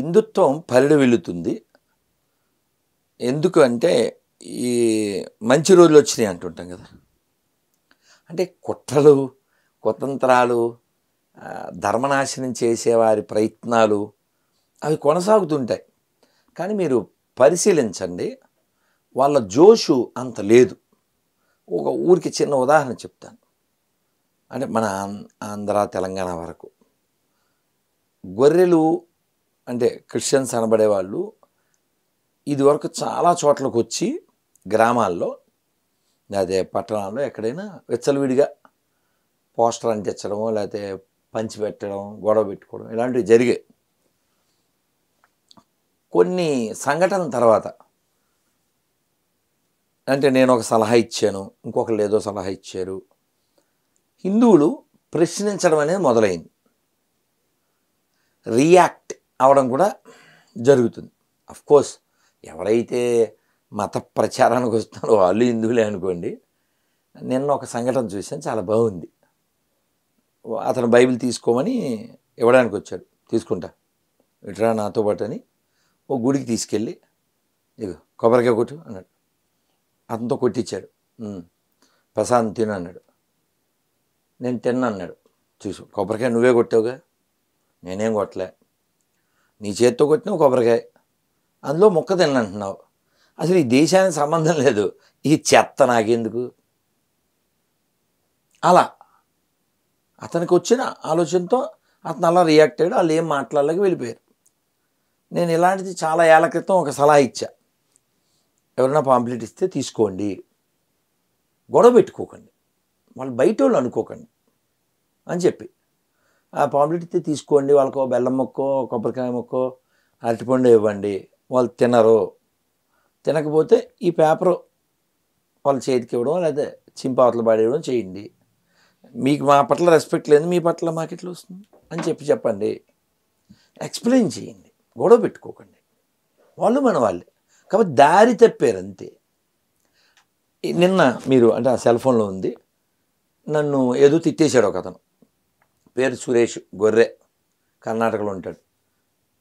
హిందుత్వం పరిడి వెళుతుంది. ఎందుకు అంటే ఈ మంచి రోజులు వచ్చినాయి అంటుంటాం కదా. అంటే కుట్రలు, కుతంత్రాలు, ధర్మనాశనం చేసేవారి ప్రయత్నాలు అవి కొనసాగుతుంటాయి. కానీ మీరు పరిశీలించండి, వాళ్ళ జోషు అంత లేదు. ఒక ఊరికి చిన్న ఉదాహరణ చెప్తాను. అంటే మన ఆంధ్ర తెలంగాణ వరకు గొర్రెలు అంటే క్రిస్టియన్స్ అనబడేవాళ్ళు ఇదివరకు చాలా చోట్లకు వచ్చి గ్రామాల్లో లేకపోతే పట్టణాల్లో ఎక్కడైనా విచ్చలవిడిగా పోస్టర్ అంటించడము, లేకపోతే పంచి పెట్టడం, గొడవ పెట్టుకోవడం ఇలాంటివి జరిగాయి. కొన్ని సంఘటనల తర్వాత అంటే నేను ఒక సలహా ఇచ్చాను, ఇంకొకరు ఏదో సలహా ఇచ్చారు, హిందువులు ప్రశ్నించడం అనేది మొదలైంది. రియాక్ట్ అవ్వడం కూడా జరుగుతుంది. అఫ్కోర్స్ ఎవరైతే మత ప్రచారానికి వస్తున్నారో వాళ్ళు హిందువులే అనుకోండి. నిన్న ఒక సంఘటన చూశాను, చాలా బాగుంది. అతను బైబిల్ తీసుకోమని ఇవ్వడానికి వచ్చాడు. తీసుకుంటా ఇట్రా నాతో పాటు అని ఓ గుడికి తీసుకెళ్ళి ఇగో కొబ్బరికాయ కొట్టు అన్నాడు. అతనితో కొట్టించాడు. ప్రసాదం తిను అన్నాడు. నేను తిన్నా అన్నాడు. చూసు కొబ్బరికాయ నువ్వే కొట్టావుగా, నేనేం కొట్టలే, నీ చేత్తో కొట్టినావు కొబ్బరికాయ, అందులో ముక్క తిన్నంటున్నావు. అసలు ఈ దేశానికి సంబంధం లేదు, ఈ చెత్త నాకెందుకు. అలా అతనికి వచ్చిన ఆలోచనతో అతను అలా రియాక్ట్ అయ్యాడు. వాళ్ళు ఏం మాట్లాడలేక వెళ్ళిపోయారు. నేను ఇలాంటిది చాలా ఏళ్ల క్రితం ఒక సలహా ఇచ్చా, ఎవరైనా పాంప్లెట్ ఇస్తే తీసుకోండి, గొడవ పెట్టుకోకండి, వాళ్ళు బయట వాళ్ళు అనుకోకండి అని చెప్పి. ఆ పాంప్లెట్ ఇస్తే తీసుకోండి, వాళ్ళకో బెల్లం మొక్కో కొబ్బరికాయ మొక్కో అరటిపండు ఇవ్వండి, వాళ్ళు తినరు, తినకపోతే ఈ పేపరు వాళ్ళ చేతికి ఇవ్వడం లేదా చింపావతలు పడేయడం చేయండి. మీకు మా పట్ల రెస్పెక్ట్ లేదు, మీ పట్ల మాకు ఎట్లా వస్తుంది అని చెప్పండి, ఎక్స్ప్లెయిన్ చేయండి, గొడవ పెట్టుకోకండి. వాళ్ళు మన వాళ్ళే కాబట్టి దారి తప్పారు అంతే. నిన్న మీరు అంటే ఆ సెల్ ఫోన్లో ఉంది, నన్ను ఏదో తిట్టేశాడు ఒక అతను, పేరు సురేష్, గొర్రె, కర్ణాటకలో ఉంటాడు.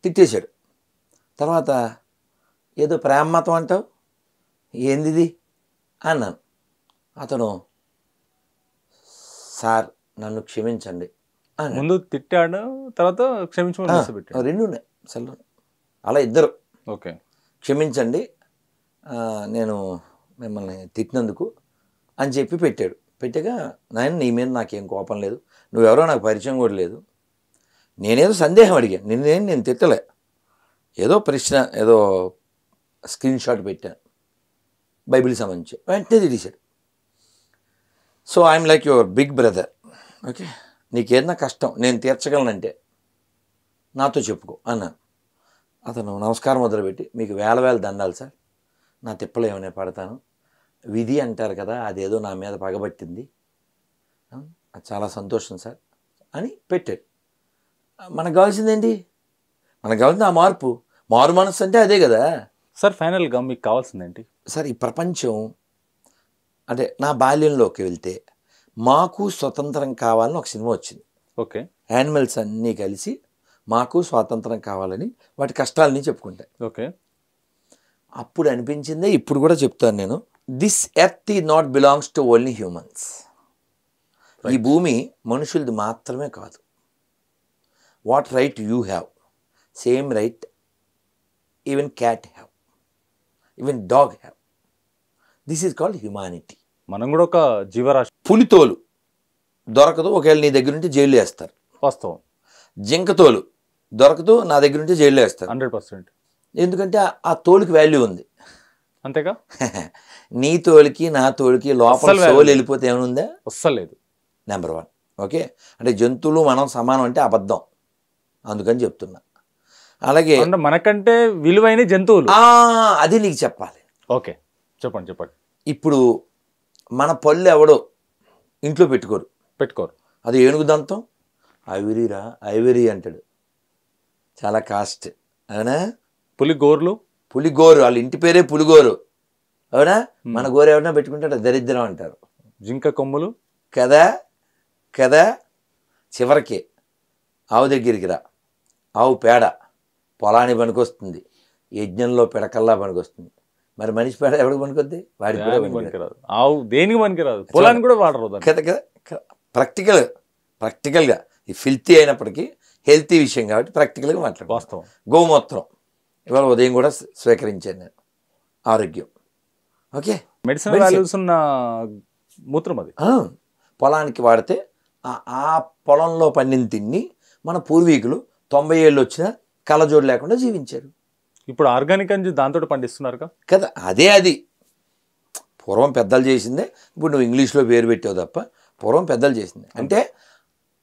తిట్టేశాడు. తర్వాత ఏదో ప్రేమ మతం అంటావు ఏందిది అన్నాను. అతను సార్ నన్ను క్షమించండి అని ముందు తిట్టాడు, తర్వాత క్షమించమని రెండు ఉన్నాయి సెల్లో. అలా ఇద్దరు ఓకే క్షమించండి నేను మిమ్మల్ని తిట్టినందుకు అని చెప్పి పెట్టాడు. పెట్టాక నాయన నీ మీద నాకేం కోపం లేదు, నువ్వెవరో నాకు పరిచయం కూడా లేదు, నేనేదో సందేహం అడిగాను, నేను తిట్టలే, ఏదో ప్రశ్న, ఏదో స్క్రీన్ షాట్ పెట్టాను బైబిల్కి సంబంధించి. వెంటనే తిట్టేశాడు. So I'm like your big brother, okay, నీకేదన్నా కష్టం నేను తీర్చగలనంటే నాతో చెప్పుకో అన్నాను. అతను నమస్కారం మొదలుపెట్టి మీకు వేల వేల దండాలు సార్, నా తిప్పలు ఏమైనా పడతాను, విధి అంటారు కదా అదేదో నా మీద పగబట్టింది, అది చాలా సంతోషం సార్ అని పెట్టాడు. మనకు కావాల్సిందేంటి, మనకు కావాల్సింది ఆ మారు మనస్సు అంటే అదే కదా సార్. ఫైనల్గా మీకు కావాల్సిందేంటి సార్? ఈ ప్రపంచం అంటే నా బాల్యంలోకి వెళ్తే మాకు స్వతంత్రం కావాలని ఒక సినిమా వచ్చింది. ఓకే, యానిమల్స్ అన్నీ కలిసి మాకు స్వాతంత్రం కావాలని వాటి కష్టాలని చెప్పుకుంటాయి. ఓకే, అప్పుడు అనిపించిందే, ఇప్పుడు కూడా చెప్తాను నేను, దిస్ ఎర్త్ ఈ not belongs to only humans. ఈ భూమి మనుషులది మాత్రమే కాదు. What right you have, same right even cat have, even dog have. This is called humanity. మనం కూడా ఒక జీవరాశి. పులితోలు దొరకదు, ఒకవేళ నీ దగ్గర ఉంటే జైలు వేస్తారు. వాస్తవం. జింకతోలు దొరకదు, నా దగ్గర ఉంటే జైలు వేస్తారు 100%. ఎందుకంటే ఆ తోలుకి వాల్యూ ఉంది. అంతేగా, నీ తోలుకి నా తోలుకి లోపల తోలు వెళ్ళిపోతే ఏమనుందా? అస్సలేదు. నెంబర్ 1. ఓకే, అంటే జంతువులు మనం సమానం అంటే అబద్ధం, అందుకని చెప్తున్నా. అలాగే మనకంటే విలువైన జంతువులు, అది నీకు చెప్పాలి. ఓకే, చెప్పండి. ఇప్పుడు మన పళ్ళు ఎవడో ఇంట్లో పెట్టుకోరు, అది ఏనుగు దంతం, ఐవరీరా ఐవరీ అంటాడు, చాలా కాస్ట్, అవునా? పులిగోరు, వాళ్ళ ఇంటి పేరే పులిగోరు, అవునా? మన గోరు ఎవరైనా పెట్టుకుంటాడు దరిద్రం అంటారు. జింక కొమ్ములు కదా. చివరికి ఆవు దగ్గరికి రా, ఆవు పేడ పొలానికి పనికొస్తుంది, యజ్ఞంలో పిడకల్లా పనికొస్తుంది. మరి మనిషి పేడ ఎవరికి పనికొద్ది? వాడికి కూడా దేనికి పనికిరాదు. ఆవు దేనికి పనికిరాదు, పొలానికి కూడా వాడరు దాన్ని. కదా కదా. ప్రాక్టికల్గా ఈ ఫిల్తీ అయినప్పటికీ హెల్తీ విషయం కాబట్టి ప్రాక్టికల్గా మాట్లాడు. వాస్తవం. గోమూత్రం ఇవాళ ఉదయం కూడా స్వీకరించాను నేను. ఆరోగ్యం ఓకే, మెడిసిన్ వాల్యూస్ ఉన్న మూత్రం అది. పొలానికి వాడితే ఆ పొలంలో పండిన తిని మన పూర్వీకులు 90 ఏళ్ళు వచ్చినా కళ్ళజోడు లేకుండా జీవించారు. ఇప్పుడు ఆర్గానిక్ అని దాంతో పండిస్తున్నారు కదా. అది పూర్వం పెద్దలు చేసిందే, ఇప్పుడు నువ్వు ఇంగ్లీష్లో పేరు పెట్టావు తప్ప పూర్వం పెద్దలు చేసిందే. అంటే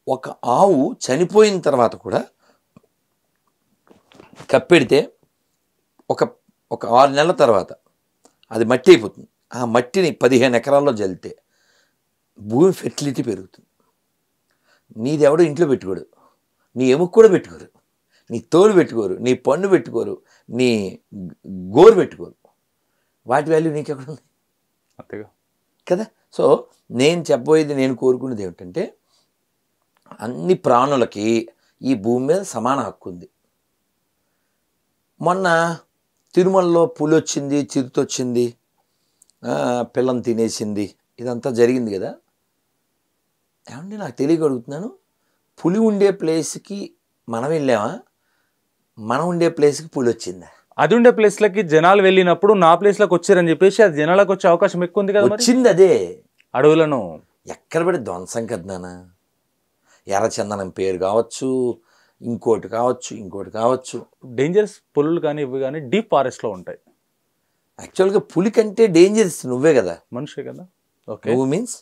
ఒక ఆవు చనిపోయిన తర్వాత కూడా కప్పెడితే ఒక 6 నెలల తర్వాత అది మట్టి అయిపోతుంది. ఆ మట్టిని 15 ఎకరాల్లో జల్లితే భూమి ఫెర్టిలిటీ పెరుగుతుంది. నీది ఎవడో ఇంట్లో పెట్టుకోడు, నీ ఎముక కూడా పెట్టుకోరు, నీ తోలు పెట్టుకోరు, నీ పన్ను పెట్టుకోరు, నీ గోరు పెట్టుకోరు. వాటి వాల్యూ నీకెక్కడ ఉంది? అంతేగా కదా. సో నేను చెప్పబోయేది, నేను కోరుకునేది ఏమిటంటే అన్ని ప్రాణులకి ఈ భూమి మీద సమాన హక్కు ఉంది. మొన్న తిరుమలలో పులి వచ్చింది, చిరుతొచ్చింది, పిల్లని తినేసింది, ఇదంతా జరిగింది కదా. ఏమంటే నాకు తెలియగలుగుతున్నాను, పులి ఉండే ప్లేస్కి మనం వెళ్ళామా, మనం ఉండే ప్లేస్కి పులి వచ్చిందా? అది ఉండే ప్లేస్లకి జనాలు వెళ్ళినప్పుడు నా ప్లేస్లోకి వచ్చారని చెప్పేసి అది జనాలకు వచ్చే అవకాశం ఎక్కువ ఉంది కదా. వచ్చింది అదే అడవులను ఎక్కడ పడి ధ్వంసం కదనా. ఎర్రచందనం పేరు కావచ్చు, ఇంకోటి కావచ్చు. డేంజరస్ పులులు కానీ ఇవి కానీ డీప్ ఫారెస్ట్లో ఉంటాయి. యాక్చువల్గా పులి కంటే డేంజరస్ నువ్వే కదా, మనిషే కదా. ఓకే, నువ్వు మీన్స్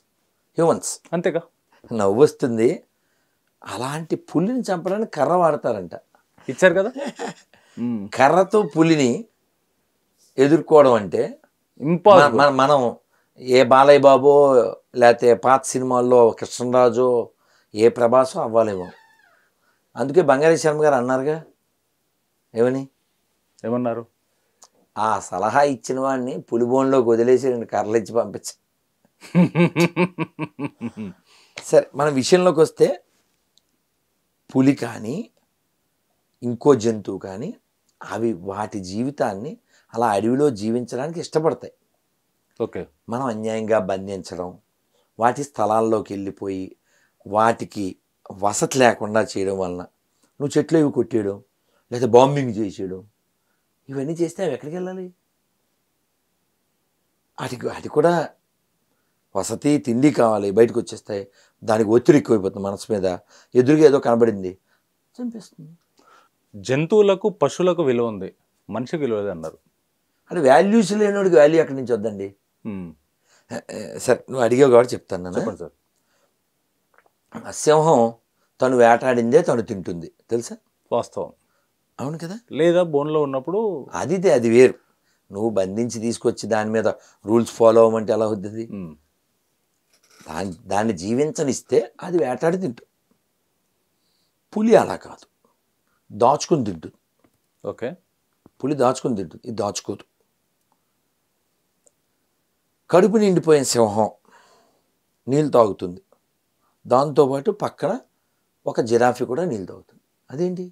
హ్యూమన్స్. అంతేగా. నవ్వు వస్తుంది. అలాంటి పులిని చంపడానికి కర్ర వాడతారంట. ఇచ్చారు కదా. కర్రతో పులిని ఎదుర్కోవడం అంటే మనం ఏ బాలయ్య బాబో లేకపోతే పాత సినిమాల్లో కృష్ణరాజు ఏ ప్రభాసో అవ్వాలేమో. అందుకే బంగారీ శర్మ గారు అన్నారుగా, ఏమన్నారు? ఆ సలహా ఇచ్చిన వాడిని పులిబోన్లోకి వదిలేసి 2 కర్రలు ఇచ్చి పంపించ. సరే, మన విషయంలోకి వస్తే పులి కానీ ఇంకో జంతువు కానీ అవి వాటి జీవితాన్ని అలా అడవిలో జీవించడానికి ఇష్టపడతాయి. ఓకే, మనం అన్యాయంగా బంధించడం, వాటి స్థలాల్లోకి వెళ్ళిపోయి వాటికి వసతి లేకుండా చేయడం వలన నువ్వు చెట్లు ఇవి కొట్టేయడం లేదా బాంబింగ్ చేసేయడం, ఇవన్నీ చేస్తే అవి ఎక్కడికి వెళ్ళాలి? వాటి కూడా వసతి తిండి కావాలి, బయటకు వచ్చేస్తాయి. దానికి ఒత్తిడి ఎక్కువైపోతుంది మనసు మీద. ఎదురుగా ఏదో కనబడింది చంపేస్తుంది. జంతువులకు పశువులకు విలువ ఉంది, మనిషికి విలువ లేదు అన్నారు. అంటే వాల్యూస్ లేనివాడికి వాల్యూ ఎక్కడి నుంచి వద్దండి. సరే, నువ్వు అడిగావు కాబట్టి చెప్తాను. చెప్పండి సార్. సింహం తను వేటాడిందే తను తింటుంది, తెలుసా? వాస్తవం. అవును కదా. లేదా బోన్లో ఉన్నప్పుడు అది వేరు. నువ్వు బంధించి తీసుకొచ్చి దాని మీద రూల్స్ ఫాలో అవ్వమంటే ఎలా అవుతుంది? దాన్ని జీవించనిస్తే అది వేటాడి తింటుంది. పులి అలా కాదు, దాచుకుని తింటుంది. ఓకే, పులి దాచుకుని తింటుంది, ఇది దాచుకోదు. కడుపు నిండిపోయిన సింహం నీళ్ళు తాగుతుంది, దాంతోపాటు పక్కన ఒక జిరాఫీ కూడా నీళ్ళు తాగుతుంది. అదేంటి?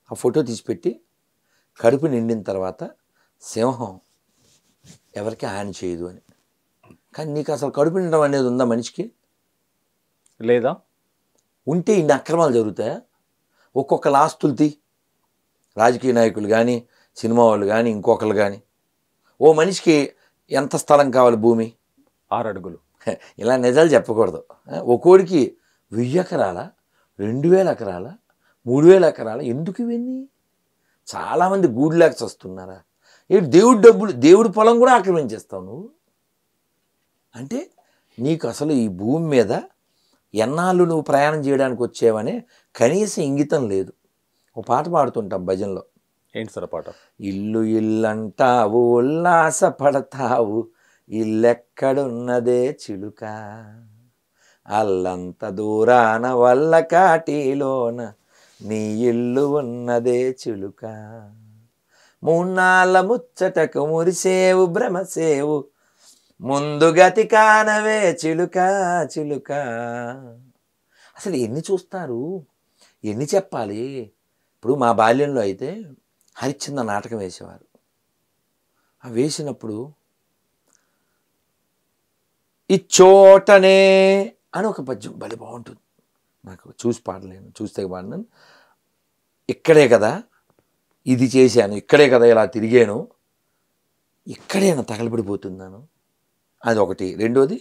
ఆ ఫోటో తీసిపెట్టి కడుపు నిండిన తర్వాత సింహం ఎవరికి హాని చేయదు అని. కానీ నీకు అసలు కడుపు నిండడం అనేది ఉందా మనిషికి? లేదా. ఉంటే ఇన్ని అక్రమాలు జరుగుతాయా? ఒక్కొక్కరు ఆస్తులు రాజకీయ నాయకులు కానీ సినిమా వాళ్ళు కానీ ఇంకొకరు కానీ, ఓ మనిషికి ఎంత స్థలం కావాలి? భూమి 6 అడుగులు. ఇలా నిజాలు చెప్పకూడదు. ఒక్కోడికి 1000 ఎకరాల, 2000 ఎకరాల, 3000 ఎకరాల. ఎందుకు ఇవన్నీ? చాలామంది గూడ్లాక్స్ వస్తున్నారా? దేవుడి పొలం కూడా ఆక్రమించేస్తావు నువ్వు. అంటే నీకు అసలు ఈ భూమి మీద ఎన్నాళ్ళు నువ్వు ప్రయాణం చేయడానికి వచ్చేవనే కనీసం ఇంగితం లేదు. ఒక పాట పాడుతుంటాం భజనలో. ఏంటి సార్ పాట? ఇల్లు ఇల్లంటావు, ఉల్లాసపడతావు, ఇల్లెక్కడున్నదే చిలుక, అల్లంత దూరాన వల్ల కాటిలోన నీ ఇల్లు ఉన్నదే చిలుక, మూన్నాళ్ళ ముచ్చటకు మురిసేవు భ్రమసేవు, ముందు గతి కానవే చిలుక చిలుక. అసలు ఎన్ని చూస్తారు, ఎన్ని చెప్పాలి? ఇప్పుడు మా బాల్యంలో అయితే హరిశ్చంద్ర నాటకం వేసేవారు. ఆ వేసినప్పుడు ఇచ్చోటనే అని ఒక పద్యం భలే బాగుంటుంది. నాకు చూసి పాడలేను, చూస్తే పాడలేను. ఇక్కడే కదా ఇది చేశాను, ఇక్కడే కదా ఇలా తిరిగాను, ఇక్కడేనా తగలబడిపోతున్నాను, అది ఒకటి. రెండోది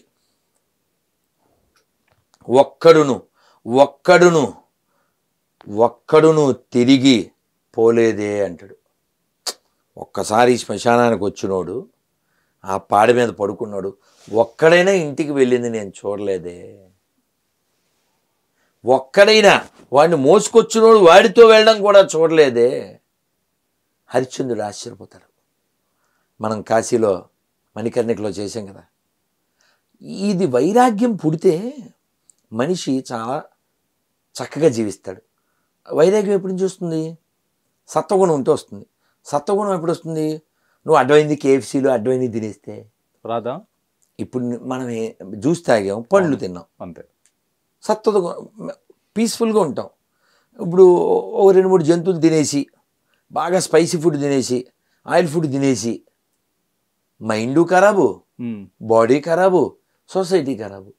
ఒక్కడును ఒక్కడును ఒక్కడును తిరిగి పోలేదే అంటాడు. ఒక్కసారి శ్మశానానికి వచ్చినోడు ఆ పాడి మీద పడుకున్నాడు, ఒక్కడైనా ఇంటికి వెళ్ళింది నేను చూడలేదే, ఒక్కడైనా వాడిని మోసుకొచ్చినోడు వాడితో వెళ్ళడం కూడా చూడలేదే. హరిశ్చంద్రుడు ఆశ్చర్యపోతాడు. మనం కాశీలో మణికర్ణికలో చేసాం కదా. ఇది వైరాగ్యం పుడితే మనిషి చాలా చక్కగా జీవిస్తాడు. వైరాగ్యం ఎప్పుడు నుంచి వస్తుంది? సత్వగుణం ఉంటే వస్తుంది. సత్వగుణం ఎప్పుడు వస్తుంది? నువ్వు అడ్డమైంది కేఎఫ్సీలో అడ్డమైంది తినేస్తే రాదా? ఇప్పుడు మనం జ్యూస్ తాగాం, పండ్లు తిన్నాం, అంతే. సత్వ పీస్ఫుల్గా ఉంటాం. ఇప్పుడు ఓ 2-3 జంతువులు తినేసి, బాగా స్పైసీ ఫుడ్ తినేసి, ఆయిల్ ఫుడ్ తినేసి మైండు ఖరాబు, బాడీ ఖరాబు, సొసైటీ ఖరాబు.